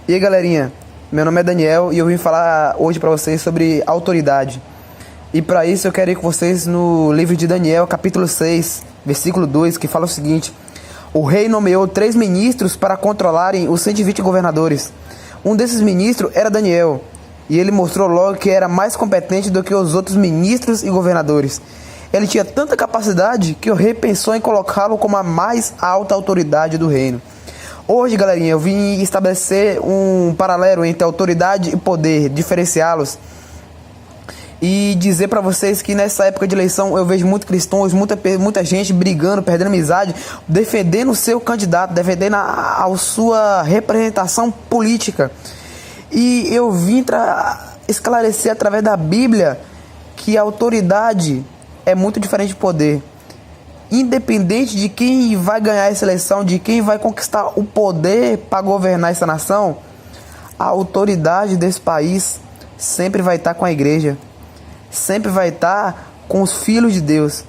E aí, galerinha, meu nome é Daniel e eu vim falar hoje para vocês sobre autoridade. E para isso eu quero ir com vocês no livro de Daniel, capítulo 6, versículo 2, que fala o seguinte: o rei nomeou 3 ministros para controlarem os 120 governadores. Um desses ministros era Daniel, e ele mostrou logo que era mais competente do que os outros ministros e governadores. Ele tinha tanta capacidade que o rei pensou em colocá-lo como a mais alta autoridade do reino. Hoje, galerinha, eu vim estabelecer um paralelo entre autoridade e poder, diferenciá-los. E dizer pra vocês que nessa época de eleição eu vejo muitos cristãos, muita gente brigando, perdendo amizade, defendendo o seu candidato, defendendo a sua representação política. E eu vim esclarecer através da Bíblia que a autoridade é muito diferente de poder. Independente de quem vai ganhar essa eleição, de quem vai conquistar o poder para governar essa nação, a autoridade desse país sempre vai estar com a igreja, sempre vai estar com os filhos de Deus.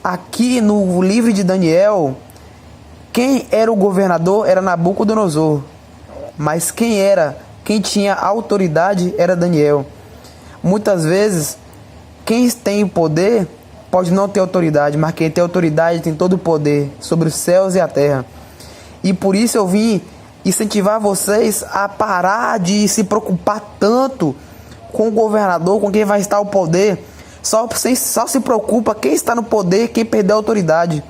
Aqui no livro de Daniel, quem era o governador era Nabucodonosor, mas quem tinha autoridade era Daniel. Muitas vezes, quem tem o poder pode não ter autoridade, mas quem tem autoridade tem todo o poder sobre os céus e a terra. E por isso eu vim incentivar vocês a parar de se preocupar tanto com o governador, com quem vai estar o poder. Só se preocupa quem está no poder, quem perdeu a autoridade.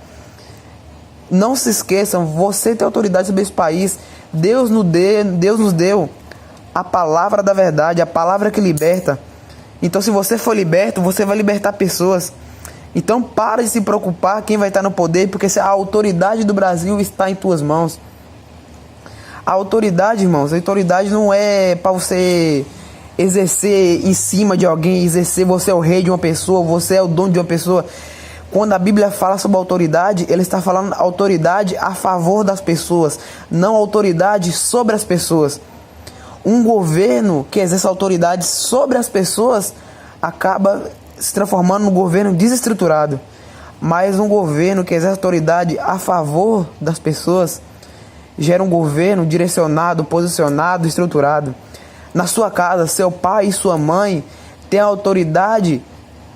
Não se esqueçam, você tem autoridade sobre esse país. Deus nos deu a palavra da verdade, a palavra que liberta. Então, se você for liberto, você vai libertar pessoas. Então para de se preocupar quem vai estar no poder, porque a autoridade do Brasil está em tuas mãos. A autoridade, irmãos, a autoridade não é para você exercer em cima de alguém, você é o rei de uma pessoa, você é o dono de uma pessoa. Quando a Bíblia fala sobre autoridade, ele está falando autoridade a favor das pessoas, não autoridade sobre as pessoas. Um governo que exerce autoridade sobre as pessoas acaba se transformando num governo desestruturado. Mas um governo que exerce autoridade a favor das pessoas gera um governo direcionado, posicionado, estruturado. Na sua casa, seu pai e sua mãe têm autoridade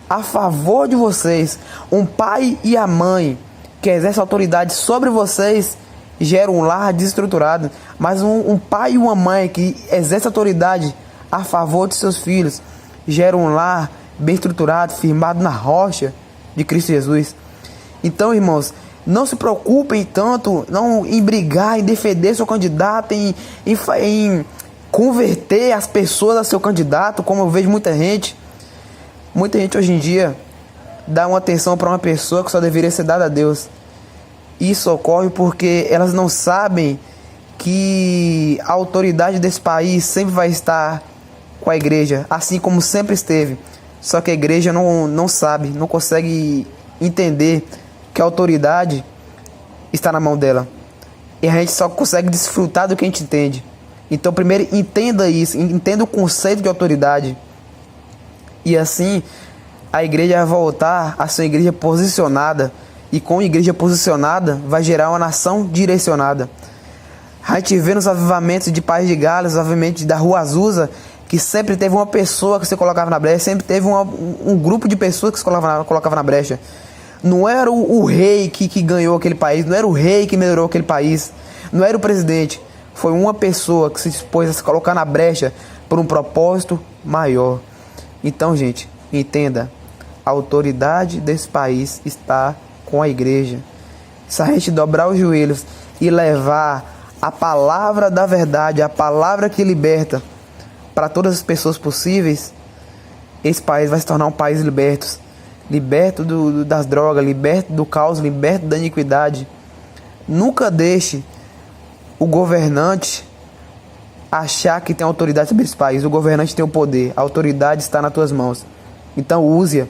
a favor de vocês. Um pai e a mãe que exerce autoridade sobre vocês gera um lar desestruturado. Mas um pai e uma mãe que exerce autoridade a favor de seus filhos gera um lar bem estruturado, firmado na rocha de Cristo Jesus. Então, irmãos, não se preocupem tanto em brigar, em defender seu candidato, em converter as pessoas a seu candidato, como eu vejo muita gente hoje em dia dá uma atenção para uma pessoa que só deveria ser dada a Deus. Isso ocorre porque elas não sabem que a autoridade desse país sempre vai estar com a igreja, assim como sempre esteve. Só que a igreja não sabe, não consegue entender que a autoridade está na mão dela. E a gente só consegue desfrutar do que a gente entende. Então primeiro entenda isso, entenda o conceito de autoridade. E assim a igreja vai voltar a ser uma igreja posicionada. E com a igreja posicionada vai gerar uma nação direcionada. A gente vê nos avivamentos de País de Gales, os avivamentos da Rua Azusa, que sempre teve uma pessoa que se colocava na brecha, sempre teve um grupo de pessoas que se colocava na brecha. Não era o rei que ganhou aquele país, não era o rei que melhorou aquele país, não era o presidente. Foi uma pessoa que se dispôs a se colocar na brecha por um propósito maior. Então, gente, entenda, a autoridade desse país está com a igreja. Se a gente dobrar os joelhos e levar a palavra da verdade, a palavra que liberta, para todas as pessoas possíveis, esse país vai se tornar um país liberto das drogas, liberto do caos, liberto da iniquidade. Nunca deixe o governante achar que tem autoridade sobre esse país. O governante tem o poder, a autoridade está nas tuas mãos. Então use-a